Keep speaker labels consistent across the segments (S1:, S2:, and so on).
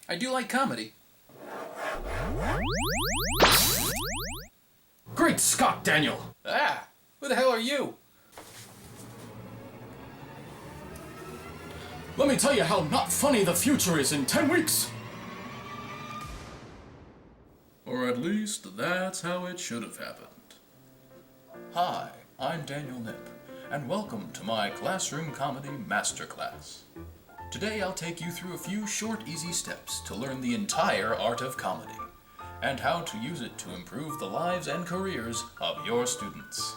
S1: I do like comedy.
S2: Great Scott, Daniel!
S1: Ah, who the hell are you?
S2: Let me tell you how not funny the future is in 10 weeks!
S1: Or at least, that's how it should have happened. Hi, I'm Daniel Nip, and welcome to my Classroom Comedy Masterclass. Today I'll take you through a few short, easy steps to learn the entire art of comedy, and how to use it to improve the lives and careers of your students.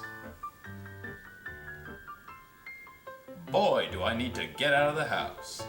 S1: Boy, do I need to get out of the house.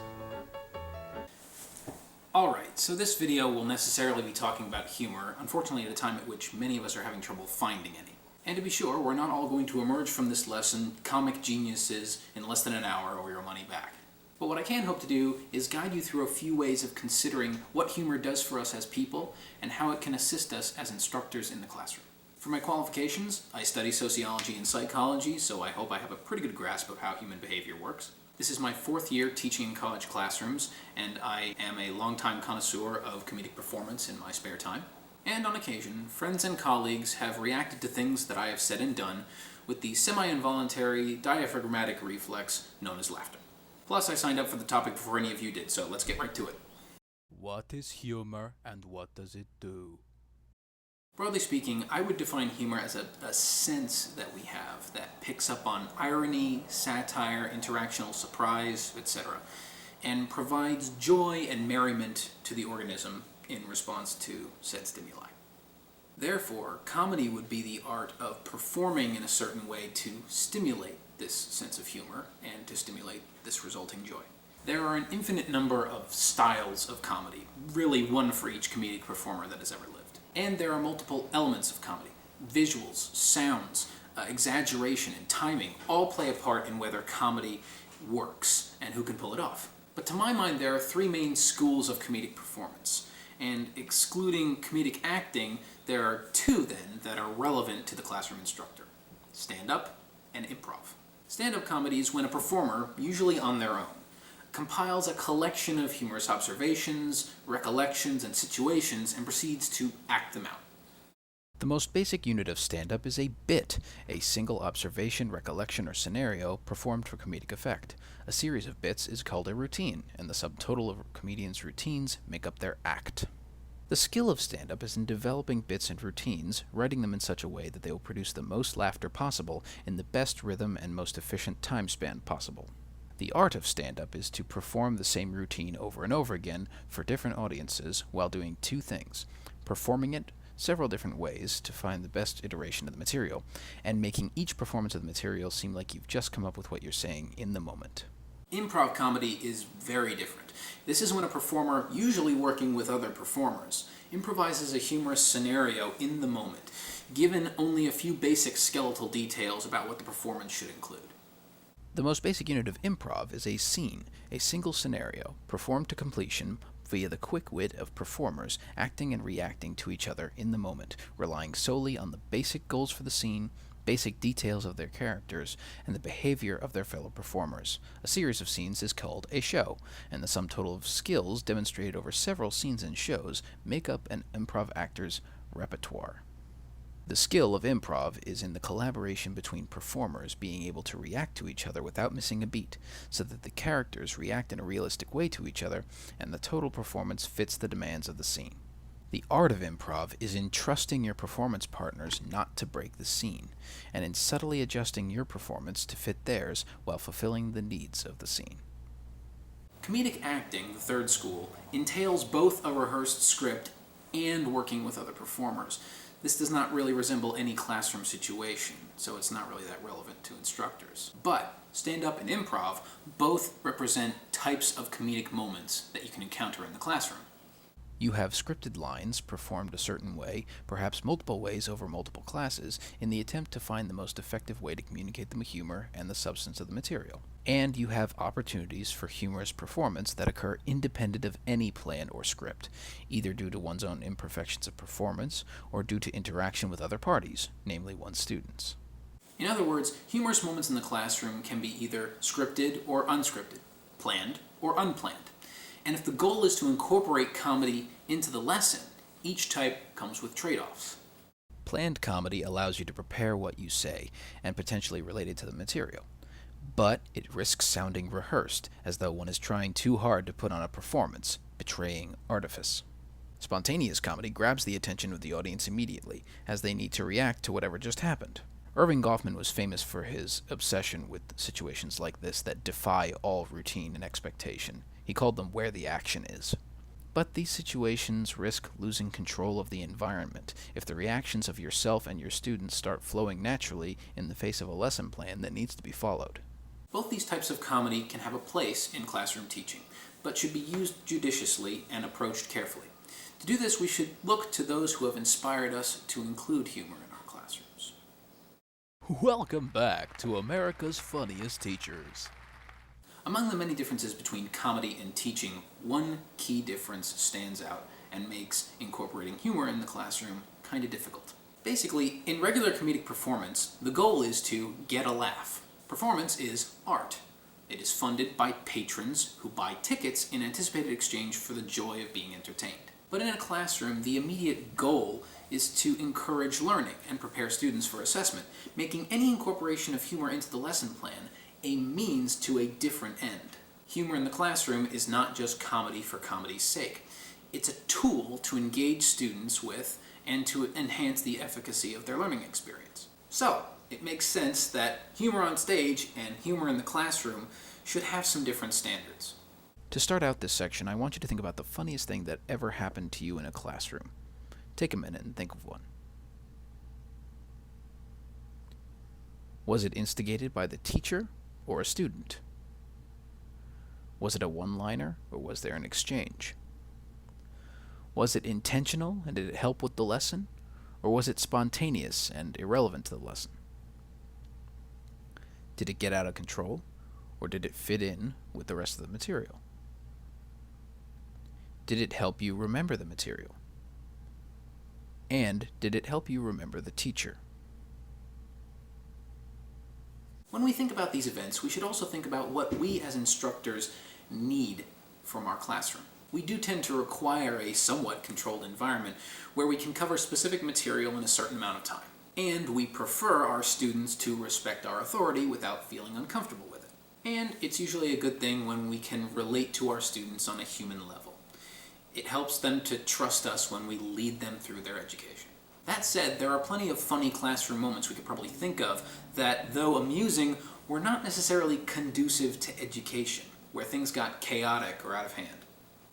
S3: Alright, so this video will necessarily be talking about humor, unfortunately at a time at which many of us are having trouble finding any. And to be sure, we're not all going to emerge from this lesson comic geniuses in less than an hour or your money back. But what I can hope to do is guide you through a few ways of considering what humor does for us as people and how it can assist us as instructors in the classroom. For my qualifications, I study sociology and psychology, so I hope I have a pretty good grasp of how human behavior works. This is my 4th year teaching in college classrooms, and I am a longtime connoisseur of comedic performance in my spare time. And on occasion, friends and colleagues have reacted to things that I have said and done with the semi-involuntary diaphragmatic reflex known as laughter. Plus, I signed up for the topic before any of you did, so let's get right to it.
S4: What is humor and what does it do?
S3: Broadly speaking, I would define humor as a sense that we have that picks up on irony, satire, interactional surprise, etc., and provides joy and merriment to the organism in response to said stimuli. Therefore, comedy would be the art of performing in a certain way to stimulate this sense of humor and to stimulate this resulting joy. There are an infinite number of styles of comedy, really one for each comedic performer that has ever lived. And there are multiple elements of comedy. Visuals, sounds, exaggeration, and timing all play a part in whether comedy works and who can pull it off. But to my mind, there are 3 main schools of comedic performance. And excluding comedic acting, there are 2 then that are relevant to the classroom instructor: stand-up and improv. Stand-up comedy is when a performer, usually on their own, compiles a collection of humorous observations, recollections, and situations and proceeds to act them out.
S4: The most basic unit of stand-up is a bit, a single observation, recollection, or scenario performed for comedic effect. A series of bits is called a routine, and the subtotal of comedians' routines make up their act. The skill of stand-up is in developing bits and routines, writing them in such a way that they will produce the most laughter possible in the best rhythm and most efficient time span possible. The art of stand-up is to perform the same routine over and over again for different audiences while doing 2 things: performing it several different ways to find the best iteration of the material, and making each performance of the material seem like you've just come up with what you're saying in the moment.
S3: Improv comedy is very different. This is when a performer, usually working with other performers, improvises a humorous scenario in the moment, given only a few basic skeletal details about what the performance should include.
S4: The most basic unit of improv is a scene, a single scenario, performed to completion via the quick wit of performers acting and reacting to each other in the moment, relying solely on the basic goals for the scene, basic details of their characters, and the behavior of their fellow performers. A series of scenes is called a show, and the sum total of skills demonstrated over several scenes and shows make up an improv actor's repertoire. The skill of improv is in the collaboration between performers being able to react to each other without missing a beat, so that the characters react in a realistic way to each other, and the total performance fits the demands of the scene. The art of improv is in trusting your performance partners not to break the scene, and in subtly adjusting your performance to fit theirs while fulfilling the needs of the scene.
S3: Comedic acting, the 3rd school, entails both a rehearsed script and working with other performers. This does not really resemble any classroom situation, so it's not really that relevant to instructors. But stand-up and improv both represent types of comedic moments that you can encounter in the classroom.
S4: You have scripted lines performed a certain way, perhaps multiple ways over multiple classes, in the attempt to find the most effective way to communicate the humor and the substance of the material. And you have opportunities for humorous performance that occur independent of any plan or script, either due to one's own imperfections of performance or due to interaction with other parties, namely one's students.
S3: In other words, humorous moments in the classroom can be either scripted or unscripted, planned or unplanned. And if the goal is to incorporate comedy into the lesson, each type comes with trade-offs.
S4: Planned comedy allows you to prepare what you say and potentially relate it to the material, but it risks sounding rehearsed, as though one is trying too hard to put on a performance, betraying artifice. Spontaneous comedy grabs the attention of the audience immediately, as they need to react to whatever just happened. Irving Goffman was famous for his obsession with situations like this that defy all routine and expectation. He called them where the action is. But these situations risk losing control of the environment if the reactions of yourself and your students start flowing naturally in the face of a lesson plan that needs to be followed.
S3: Both these types of comedy can have a place in classroom teaching, but should be used judiciously and approached carefully. To do this, we should look to those who have inspired us to include humor in our classrooms.
S4: Welcome back to America's Funniest Teachers.
S3: Among the many differences between comedy and teaching, one key difference stands out and makes incorporating humor in the classroom kind of difficult. Basically, in regular comedic performance, the goal is to get a laugh. Performance is art. It is funded by patrons who buy tickets in anticipated exchange for the joy of being entertained. But in a classroom, the immediate goal is to encourage learning and prepare students for assessment, making any incorporation of humor into the lesson plan a means to a different end. Humor in the classroom is not just comedy for comedy's sake. It's a tool to engage students with and to enhance the efficacy of their learning experience. So, it makes sense that humor on stage and humor in the classroom should have some different standards.
S4: To start out this section, I want you to think about the funniest thing that ever happened to you in a classroom. Take a minute and think of one. Was it instigated by the teacher or a student? Was it a one-liner, or was there an exchange? Was it intentional, and did it help with the lesson, or was it spontaneous and irrelevant to the lesson? Did it get out of control, or did it fit in with the rest of the material? Did it help you remember the material? And did it help you remember the teacher?
S3: When we think about these events, we should also think about what we as instructors need from our classroom. We do tend to require a somewhat controlled environment where we can cover specific material in a certain amount of time. And we prefer our students to respect our authority without feeling uncomfortable with it. And it's usually a good thing when we can relate to our students on a human level. It helps them to trust us when we lead them through their education. That said, there are plenty of funny classroom moments we could probably think of that, though amusing, were not necessarily conducive to education, where things got chaotic or out of hand.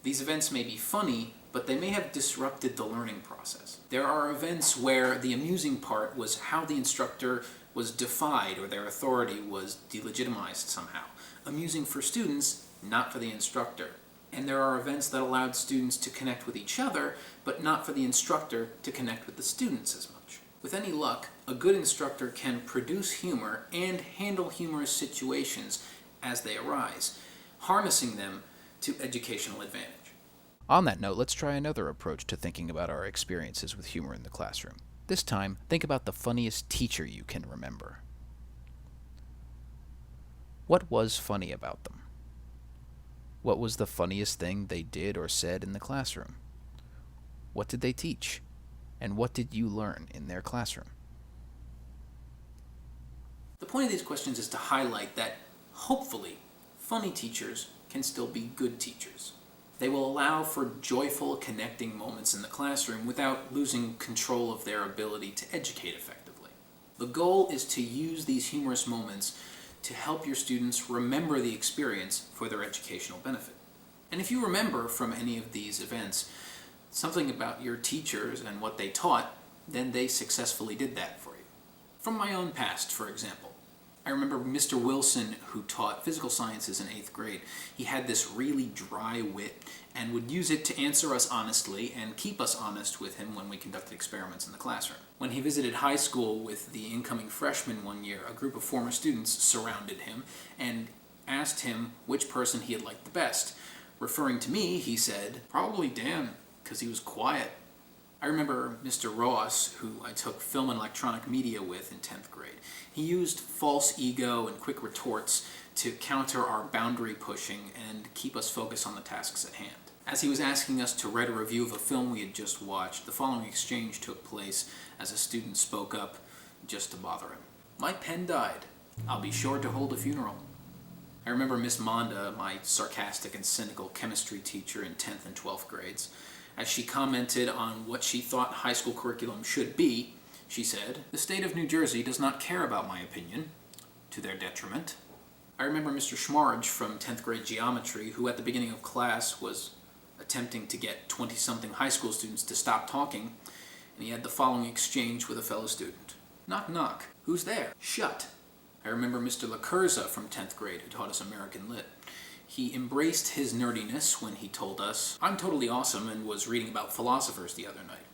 S3: These events may be funny, but they may have disrupted the learning process. There are events where the amusing part was how the instructor was defied or their authority was delegitimized somehow. Amusing for students, not for the instructor. And there are events that allowed students to connect with each other, but not for the instructor to connect with the students as much. With any luck, a good instructor can produce humor and handle humorous situations as they arise, harnessing them to educational advantage.
S4: On that note, let's try another approach to thinking about our experiences with humor in the classroom. This time, think about the funniest teacher you can remember. What was funny about them? What was the funniest thing they did or said in the classroom? What did they teach? And what did you learn in their classroom?
S3: The point of these questions is to highlight that, hopefully, funny teachers can still be good teachers. They will allow for joyful, connecting moments in the classroom without losing control of their ability to educate effectively. The goal is to use these humorous moments to help your students remember the experience for their educational benefit. And if you remember from any of these events something about your teachers and what they taught, then they successfully did that for you. From my own past, for example, I remember Mr. Wilson, who taught physical sciences in 8th grade. He had this really dry wit and would use it to answer us honestly and keep us honest with him when we conducted experiments in the classroom. When he visited high school with the incoming freshmen one year, a group of former students surrounded him and asked him which person he had liked the best. Referring to me, he said, "Probably Dan, because he was quiet." I remember Mr. Ross, who I took film and electronic media with in 10th grade. He used false ego and quick retorts to counter our boundary pushing and keep us focused on the tasks at hand. As he was asking us to write a review of a film we had just watched, the following exchange took place as a student spoke up just to bother him. "My pen died. I'll be sure to hold a funeral." I remember Miss Monda, my sarcastic and cynical chemistry teacher in 10th and 12th grades, as she commented on what she thought high school curriculum should be, she said, "The state of New Jersey does not care about my opinion, to their detriment." I remember Mr. Schmarge from 10th grade geometry, who at the beginning of class was attempting to get 20-something high school students to stop talking, and he had the following exchange with a fellow student. "Knock, knock. Who's there? Shut." I remember Mr. LaCurza from 10th grade, who taught us American Lit. He embraced his nerdiness when he told us, "I'm totally awesome and was reading about philosophers the other night.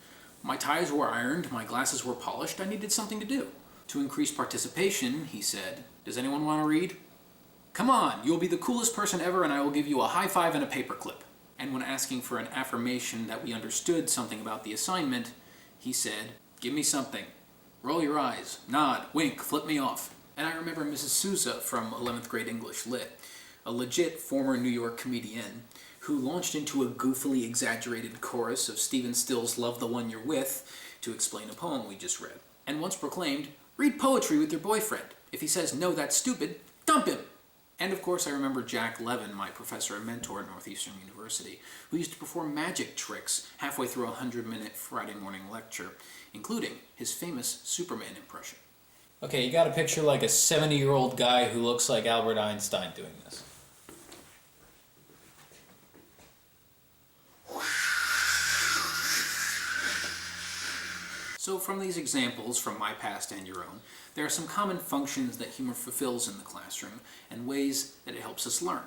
S3: My ties were ironed, my glasses were polished, I needed something to do." To increase participation, he said, "Does anyone want to read? Come on, you'll be the coolest person ever and I will give you a high five and a paperclip." And when asking for an affirmation that we understood something about the assignment, he said, "Give me something. Roll your eyes, nod, wink, flip me off." And I remember Mrs. Souza from 11th grade English Lit, a legit former New York comedian who launched into a goofily exaggerated chorus of Stephen Still's "Love the One You're With" to explain a poem we just read, and once proclaimed, "Read poetry with your boyfriend. If he says, 'No, that's stupid,' dump him." And of course I remember Jack Levin, my professor and mentor at Northeastern University, who used to perform magic tricks halfway through a 100-minute Friday morning lecture, including his famous Superman impression.
S5: Okay, you got to picture like a 70-year-old guy who looks like Albert Einstein doing this.
S3: So from these examples, from my past and your own, there are some common functions that humor fulfills in the classroom and ways that it helps us learn.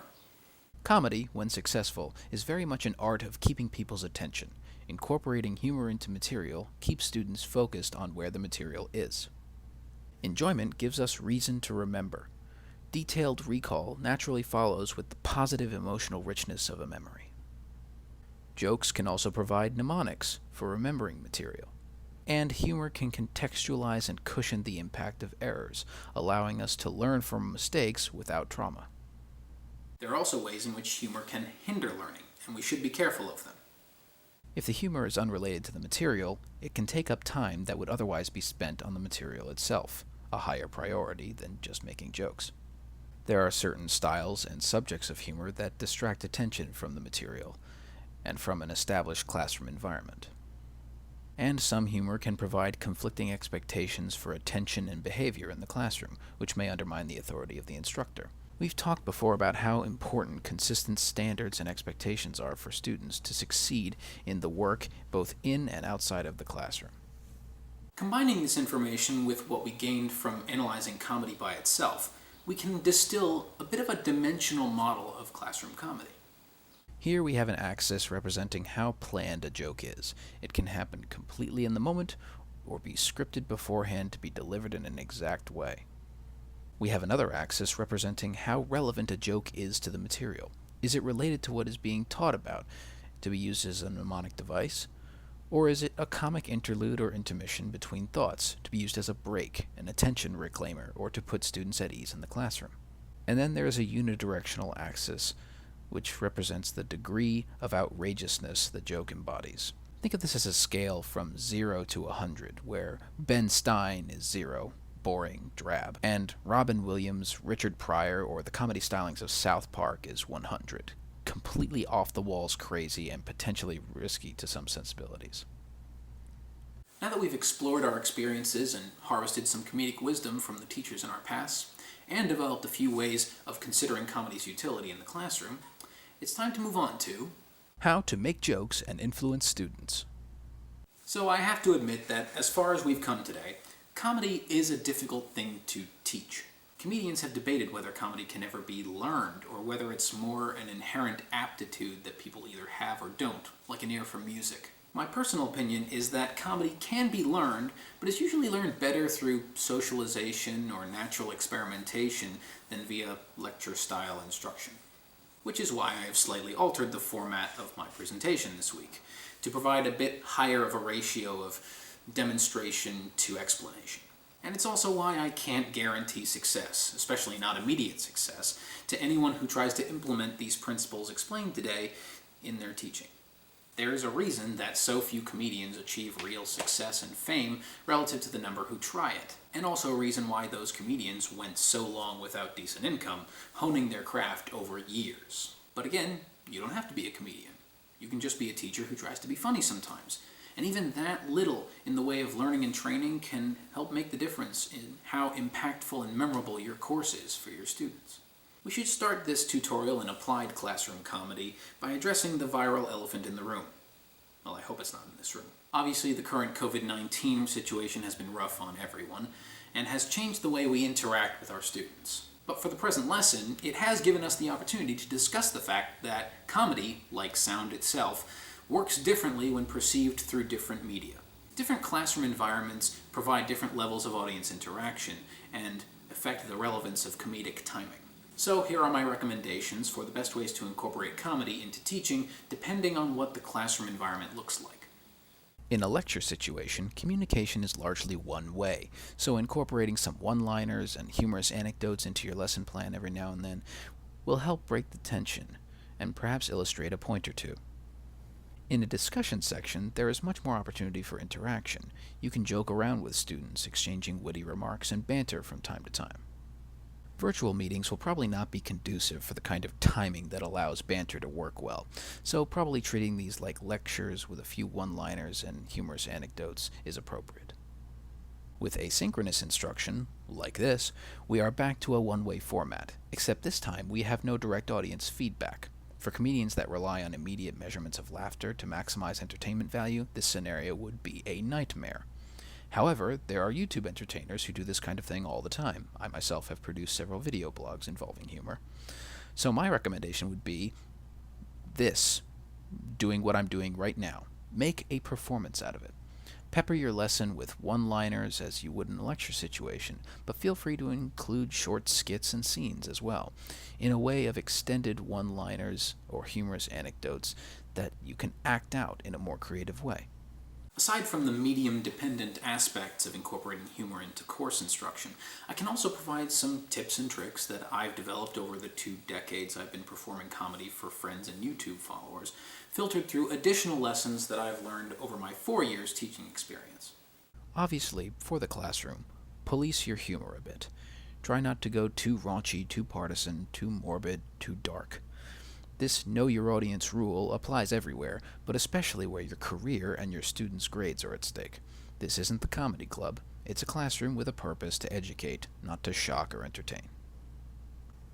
S4: Comedy, when successful, is very much an art of keeping people's attention. Incorporating humor into material keeps students focused on where the material is. Enjoyment gives us reason to remember. Detailed recall naturally follows with the positive emotional richness of a memory. Jokes can also provide mnemonics for remembering material. And humor can contextualize and cushion the impact of errors, allowing us to learn from mistakes without trauma.
S3: There are also ways in which humor can hinder learning, and we should be careful of them.
S4: If the humor is unrelated to the material, it can take up time that would otherwise be spent on the material itself, a higher priority than just making jokes. There are certain styles and subjects of humor that distract attention from the material and from an established classroom environment. And some humor can provide conflicting expectations for attention and behavior in the classroom, which may undermine the authority of the instructor. We've talked before about how important consistent standards and expectations are for students to succeed in the work both in and outside of the classroom.
S3: Combining this information with what we gained from analyzing comedy by itself, we can distill a bit of a dimensional model of classroom comedy.
S4: Here we have an axis representing how planned a joke is. It can happen completely in the moment or be scripted beforehand to be delivered in an exact way. We have another axis representing how relevant a joke is to the material. Is it related to what is being taught about, to be used as a mnemonic device? Or is it a comic interlude or intermission between thoughts, to be used as a break, an attention reclaimer, or to put students at ease in the classroom? And then there is a unidirectional axis, which represents the degree of outrageousness the joke embodies. Think of this as a scale from 0 to 100, where Ben Stein is 0, boring, drab, and Robin Williams, Richard Pryor, or the comedy stylings of South Park is 100, completely off the walls crazy and potentially risky to some sensibilities.
S3: Now that we've explored our experiences and harvested some comedic wisdom from the teachers in our past, and developed a few ways of considering comedy's utility in the classroom, it's time to move on to
S4: how to make jokes and influence students.
S3: So I have to admit that as far as we've come today, comedy is a difficult thing to teach. Comedians have debated whether comedy can ever be learned, or whether it's more an inherent aptitude that people either have or don't, like an ear for music. My personal opinion is that comedy can be learned, but is usually learned better through socialization or natural experimentation than via lecture-style instruction. Which is why I have slightly altered the format of my presentation this week, to provide a bit higher of a ratio of demonstration to explanation. And it's also why I can't guarantee success, especially not immediate success, to anyone who tries to implement these principles explained today in their teaching. There is a reason that so few comedians achieve real success and fame relative to the number who try it, and also a reason why those comedians went so long without decent income, honing their craft over years. But again, you don't have to be a comedian. You can just be a teacher who tries to be funny sometimes. And even that little in the way of learning and training can help make the difference in how impactful and memorable your course is for your students. We should start this tutorial in applied classroom comedy by addressing the viral elephant in the room. Well, I hope it's not in this room. Obviously, the current COVID-19 situation has been rough on everyone and has changed the way we interact with our students. But for the present lesson, it has given us the opportunity to discuss the fact that comedy, like sound itself, works differently when perceived through different media. Different classroom environments provide different levels of audience interaction and affect the relevance of comedic timing. So here are my recommendations for the best ways to incorporate comedy into teaching depending on what the classroom environment looks like.
S4: In a lecture situation, communication is largely one way, so incorporating some one-liners and humorous anecdotes into your lesson plan every now and then will help break the tension and perhaps illustrate a point or two. In a discussion section, there is much more opportunity for interaction. You can joke around with students, exchanging witty remarks and banter from time to time. Virtual meetings will probably not be conducive for the kind of timing that allows banter to work well, so probably treating these like lectures with a few one-liners and humorous anecdotes is appropriate. With asynchronous instruction, like this, we are back to a one-way format, except this time we have no direct audience feedback. For comedians that rely on immediate measurements of laughter to maximize entertainment value, this scenario would be a nightmare. However, there are YouTube entertainers who do this kind of thing all the time. I myself have produced several video blogs involving humor. So my recommendation would be this, doing what I'm doing right now. Make a performance out of it. Pepper your lesson with one-liners as you would in a lecture situation, but feel free to include short skits and scenes as well, in a way of extended one-liners or humorous anecdotes that you can act out in a more creative way.
S3: Aside from the medium-dependent aspects of incorporating humor into course instruction, I can also provide some tips and tricks that I've developed over the 2 decades I've been performing comedy for friends and YouTube followers, filtered through additional lessons that I've learned over my 4 years teaching experience.
S4: Obviously, for the classroom, police your humor a bit. Try not to go too raunchy, too partisan, too morbid, too dark. This know your audience rule applies everywhere, but especially where your career and your students' grades are at stake. This isn't the comedy club. It's a classroom with a purpose to educate, not to shock or entertain.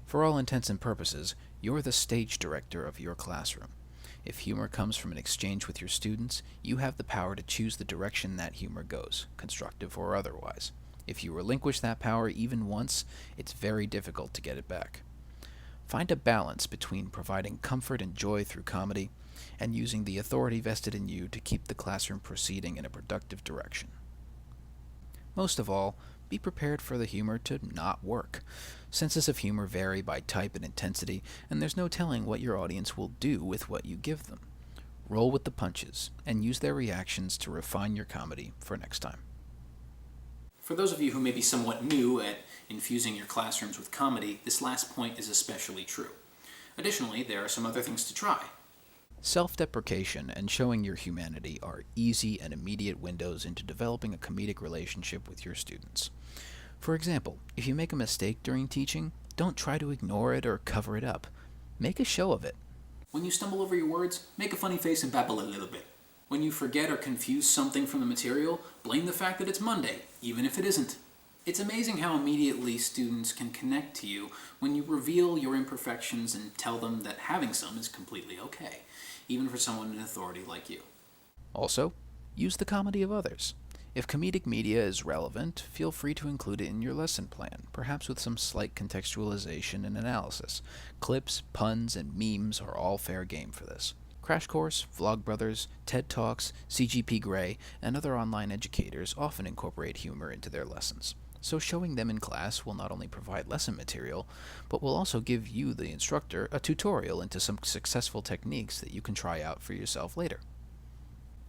S4: For all intents and purposes, you're the stage director of your classroom. If humor comes from an exchange with your students, you have the power to choose the direction that humor goes, constructive or otherwise. If you relinquish that power even once, it's very difficult to get it back. Find a balance between providing comfort and joy through comedy and using the authority vested in you to keep the classroom proceeding in a productive direction. Most of all, be prepared for the humor to not work. Senses of humor vary by type and intensity, and there's no telling what your audience will do with what you give them. Roll with the punches and use their reactions to refine your comedy for next time.
S3: For those of you who may be somewhat new at infusing your classrooms with comedy, this last point is especially true. Additionally, there are some other things to try.
S4: Self-deprecation and showing your humanity are easy and immediate windows into developing a comedic relationship with your students. For example, if you make a mistake during teaching, don't try to ignore it or cover it up. Make a show of it.
S3: When you stumble over your words, make a funny face and babble a little bit. When you forget or confuse something from the material, blame the fact that it's Monday, even if it isn't. It's amazing how immediately students can connect to you when you reveal your imperfections and tell them that having some is completely okay, even for someone in authority like you.
S4: Also, use the comedy of others. If comedic media is relevant, feel free to include it in your lesson plan, perhaps with some slight contextualization and analysis. Clips, puns, and memes are all fair game for this. Crash Course, Vlogbrothers, TED Talks, CGP Grey, and other online educators often incorporate humor into their lessons. So showing them in class will not only provide lesson material, but will also give you, the instructor, a tutorial into some successful techniques that you can try out for yourself later.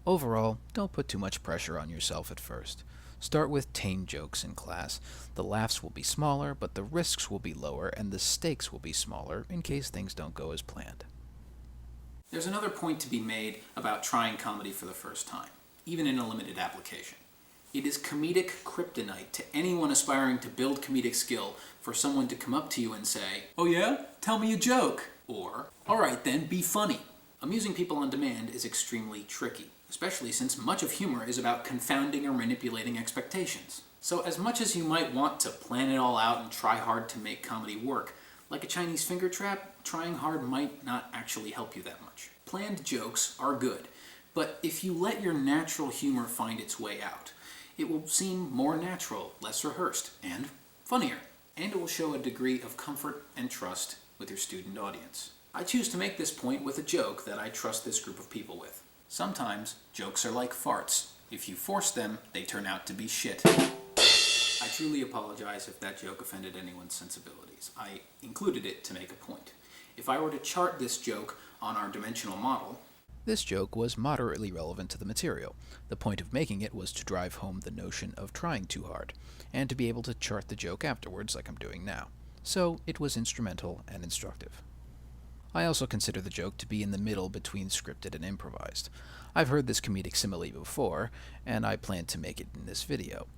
S4: Overall, don't put too much pressure on yourself at first. Start with tame jokes in class. The laughs will be smaller, but the risks will be lower, and the stakes will be smaller in case things don't go as planned.
S3: There's another point to be made about trying comedy for the first time, even in a limited application. It is comedic kryptonite to anyone aspiring to build comedic skill for someone to come up to you and say, "Oh yeah? Tell me a joke." Or, "Alright then, be funny." Amusing people on demand is extremely tricky, especially since much of humor is about confounding or manipulating expectations. So as much as you might want to plan it all out and try hard to make comedy work, like a Chinese finger trap, trying hard might not actually help you that much. Planned jokes are good, but if you let your natural humor find its way out, it will seem more natural, less rehearsed, and funnier. And it will show a degree of comfort and trust with your student audience. I choose to make this point with a joke that I trust this group of people with. Sometimes, jokes are like farts. If you force them, they turn out to be shit. I truly apologize if that joke offended anyone's sensibilities. I included it to make a point. If I were to chart this joke on our dimensional model,
S4: This joke was moderately relevant to the material. The point of making it was to drive home the notion of trying too hard, and to be able to chart the joke afterwards like I'm doing now. So it was instrumental and instructive. I also consider the joke to be in the middle between scripted and improvised. I've heard this comedic simile before, and I plan to make it in this video.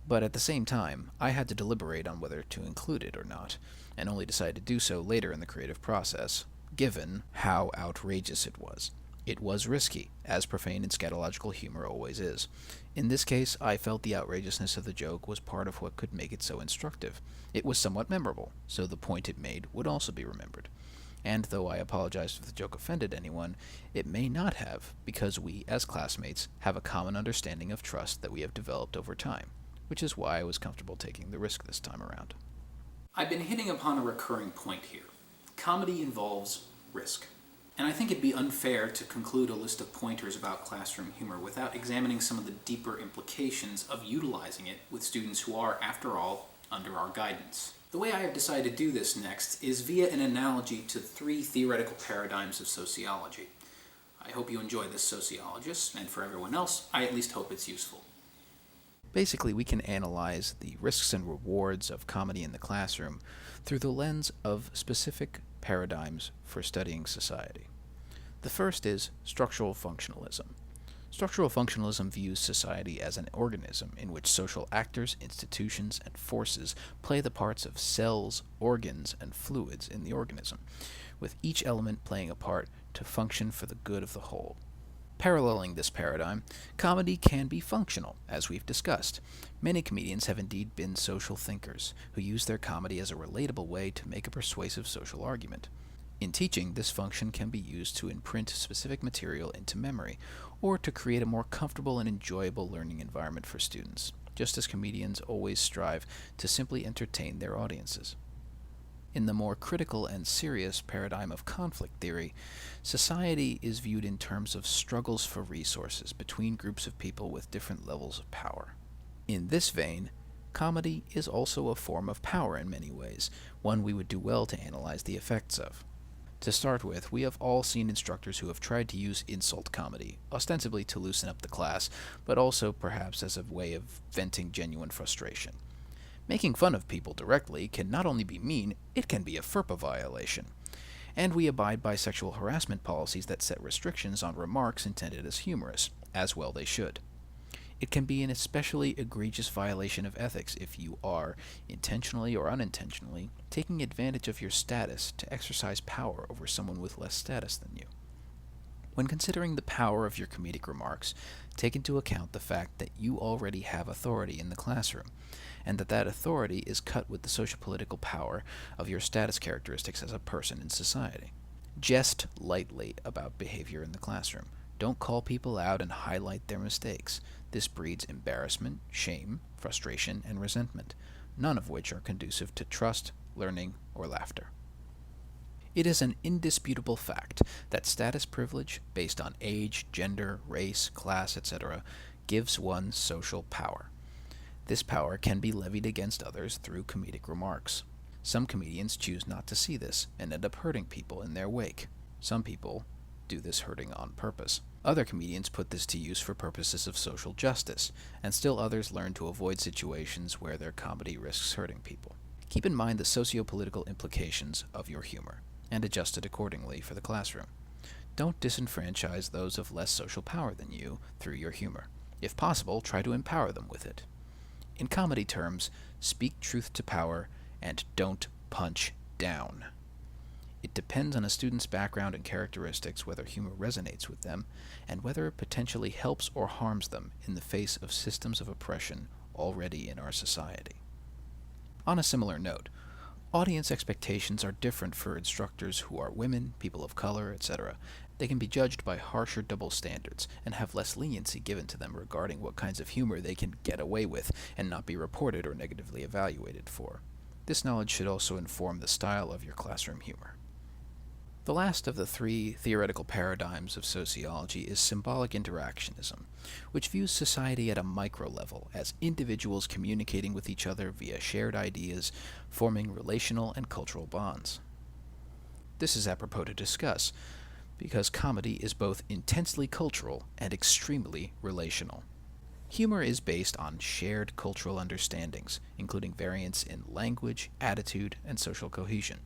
S4: But at the same time, I had to deliberate on whether to include it or not, and only decided to do so later in the creative process, given how outrageous it was. It was risky, as profane and scatological humor always is. In this case, I felt the outrageousness of the joke was part of what could make it so instructive. It was somewhat memorable, so the point it made would also be remembered. And though I apologize if the joke offended anyone, it may not have, because we, as classmates, have a common understanding of trust that we have developed over time, which is why I was comfortable taking the risk this time around.
S3: I've been hitting upon a recurring point here. Comedy involves risk. And I think it'd be unfair to conclude a list of pointers about classroom humor without examining some of the deeper implications of utilizing it with students who are, after all, under our guidance. The way I have decided to do this next is via an analogy to 3 theoretical paradigms of sociology. I hope you enjoy this, sociologists, and for everyone else, I at least hope it's useful.
S4: Basically, we can analyze the risks and rewards of comedy in the classroom through the lens of specific paradigms for studying society. The first is structural functionalism. Structural functionalism views society as an organism in which social actors, institutions, and forces play the parts of cells, organs, and fluids in the organism, with each element playing a part to function for the good of the whole. Paralleling this paradigm, comedy can be functional, as we've discussed. Many comedians have indeed been social thinkers, who use their comedy as a relatable way to make a persuasive social argument. In teaching, this function can be used to imprint specific material into memory, or to create a more comfortable and enjoyable learning environment for students, just as comedians always strive to simply entertain their audiences. In the more critical and serious paradigm of conflict theory, society is viewed in terms of struggles for resources between groups of people with different levels of power. In this vein, comedy is also a form of power in many ways, one we would do well to analyze the effects of. To start with, we have all seen instructors who have tried to use insult comedy, ostensibly to loosen up the class, but also perhaps as a way of venting genuine frustration. Making fun of people directly can not only be mean, it can be a FERPA violation. And we abide by sexual harassment policies that set restrictions on remarks intended as humorous, as well they should. It can be an especially egregious violation of ethics if you are, intentionally or unintentionally, taking advantage of your status to exercise power over someone with less status than you. When considering the power of your comedic remarks, take into account the fact that you already have authority in the classroom, and that authority is cut with the socio-political power of your status characteristics as a person in society. Jest lightly about behavior in the classroom. Don't call people out and highlight their mistakes. This breeds embarrassment, shame, frustration, and resentment, none of which are conducive to trust, learning, or laughter. It is an indisputable fact that status privilege, based on age, gender, race, class, etc., gives one social power. This power can be levied against others through comedic remarks. Some comedians choose not to see this and end up hurting people in their wake. Some people do this hurting on purpose. Other comedians put this to use for purposes of social justice, and still others learn to avoid situations where their comedy risks hurting people. Keep in mind the socio-political implications of your humor, and adjust it accordingly for the classroom. Don't disenfranchise those of less social power than you through your humor. If possible, try to empower them with it. In comedy terms, speak truth to power and don't punch down. It depends on a student's background and characteristics whether humor resonates with them and whether it potentially helps or harms them in the face of systems of oppression already in our society. On a similar note, audience expectations are different for instructors who are women, people of color, etc. They can be judged by harsher double standards and have less leniency given to them regarding what kinds of humor they can get away with and not be reported or negatively evaluated for. This knowledge should also inform the style of your classroom humor. The last of the three theoretical paradigms of sociology is symbolic interactionism, which views society at a micro level as individuals communicating with each other via shared ideas, forming relational and cultural bonds. This is apropos to discuss, because comedy is both intensely cultural and extremely relational. Humor is based on shared cultural understandings, including variance in language, attitude, and social cohesion.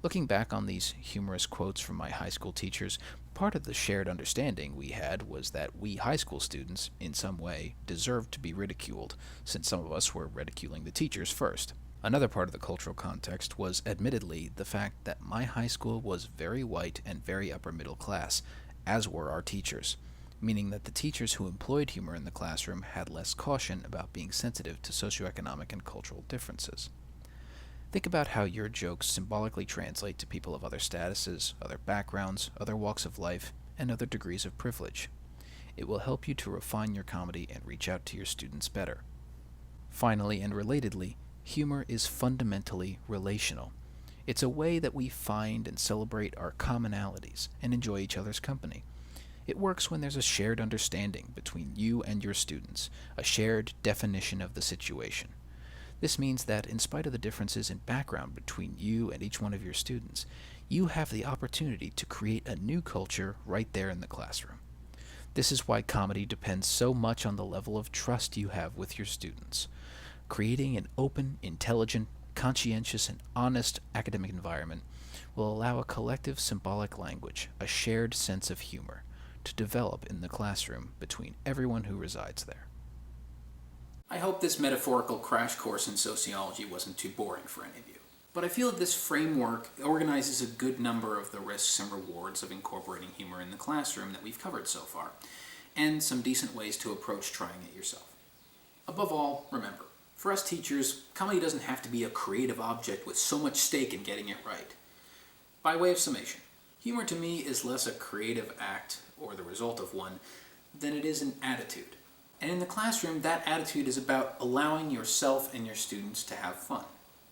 S4: Looking back on these humorous quotes from my high school teachers, part of the shared understanding we had was that we high school students, in some way, deserved to be ridiculed, since some of us were ridiculing the teachers first. Another part of the cultural context was, admittedly, the fact that my high school was very white and very upper middle class, as were our teachers, meaning that the teachers who employed humor in the classroom had less caution about being sensitive to socioeconomic and cultural differences. Think about how your jokes symbolically translate to people of other statuses, other backgrounds, other walks of life, and other degrees of privilege. It will help you to refine your comedy and reach out to your students better. Finally, and relatedly, humor is fundamentally relational. It's a way that we find and celebrate our commonalities and enjoy each other's company. It works when there's a shared understanding between you and your students, a shared definition of the situation. This means that, in spite of the differences in background between you and each one of your students, you have the opportunity to create a new culture right there in the classroom. This is why comedy depends so much on the level of trust you have with your students. Creating an open, intelligent, conscientious, and honest academic environment will allow a collective symbolic language, a shared sense of humor, to develop in the classroom between everyone who resides there.
S3: I hope this metaphorical crash course in sociology wasn't too boring for any of you. But I feel that this framework organizes a good number of the risks and rewards of incorporating humor in the classroom that we've covered so far, and some decent ways to approach trying it yourself. Above all, remember, for us teachers, comedy doesn't have to be a creative object with so much stake in getting it right. By way of summation, humor to me is less a creative act, or the result of one, than it is an attitude. And in the classroom, that attitude is about allowing yourself and your students to have fun.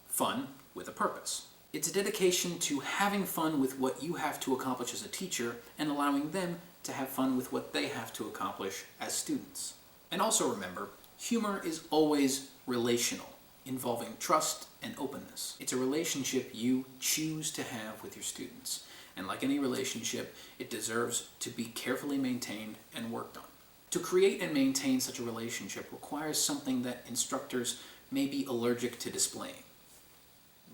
S3: Fun with a purpose. It's a dedication to having fun with what you have to accomplish as a teacher and allowing them to have fun with what they have to accomplish as students. And also remember, humor is always relational, involving trust and openness. It's a relationship you choose to have with your students. And like any relationship, it deserves to be carefully maintained and worked on. To create and maintain such a relationship requires something that instructors may be allergic to displaying: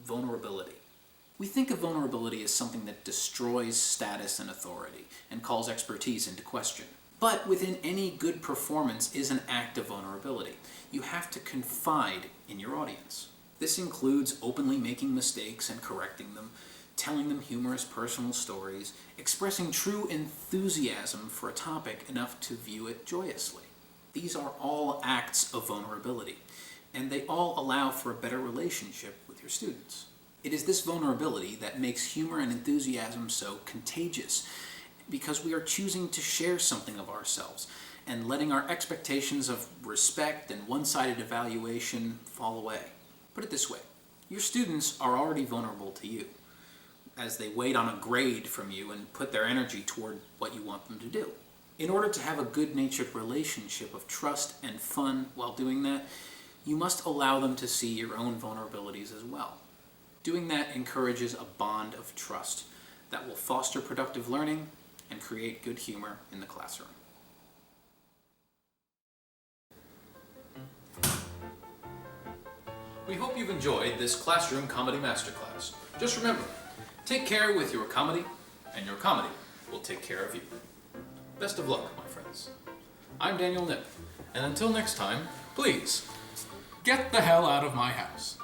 S3: vulnerability. We think of vulnerability as something that destroys status and authority and calls expertise into question. But within any good performance is an act of vulnerability. You have to confide in your audience. This includes openly making mistakes and correcting them, telling them humorous personal stories, expressing true enthusiasm for a topic enough to view it joyously. These are all acts of vulnerability, and they all allow for a better relationship with your students. It is this vulnerability that makes humor and enthusiasm so contagious, because we are choosing to share something of ourselves and letting our expectations of respect and one-sided evaluation fall away. Put it this way, your students are already vulnerable to you, as they wait on a grade from you and put their energy toward what you want them to do. In order to have a good-natured relationship of trust and fun while doing that, you must allow them to see your own vulnerabilities as well. Doing that encourages a bond of trust that will foster productive learning and create good humor in the classroom. We hope you've enjoyed this Classroom Comedy Masterclass. Just remember, take care with your comedy, and your comedy will take care of you. Best of luck, my friends. I'm Daniel Nip, and until next time, please, get the hell out of my house.